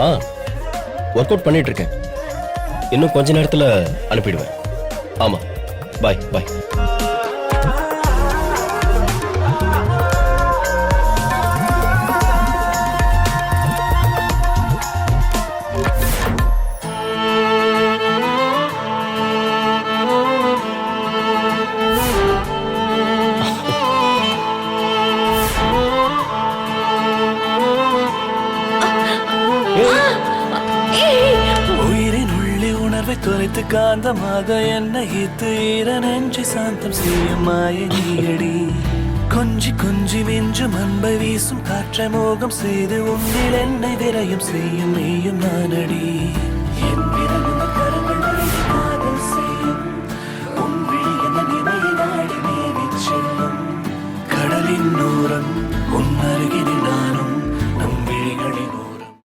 ஆ, work out பண்ணிட்டு இருக்கேன். இன்னும் கொஞ்ச நேரத்துல அனுப்பிடுவேன். ஆமா, பாய் பாய். உயிரின் உள்ளே உணர்வை தொலைத்து காந்தமாக என்னை ஈர்த்து ஈர நெஞ்சை சாந்தம் செய்யும் மாய நீயடி. கொஞ்சி கொஞ்சி மிஞ்சும் அன்பை வீசும் காற்றை மோகம் செய்து உன்னில் என்னை விரயம் செய்யும் நீயும் நானடி. என் விரலும் கரங்கள் வழி காதல் செய்யும் உன் விழி என நினையை நாடி மேவிச் செல்லும். கடலின் நூறம் உன் அருகினில் நானும் நம் விழிகளின்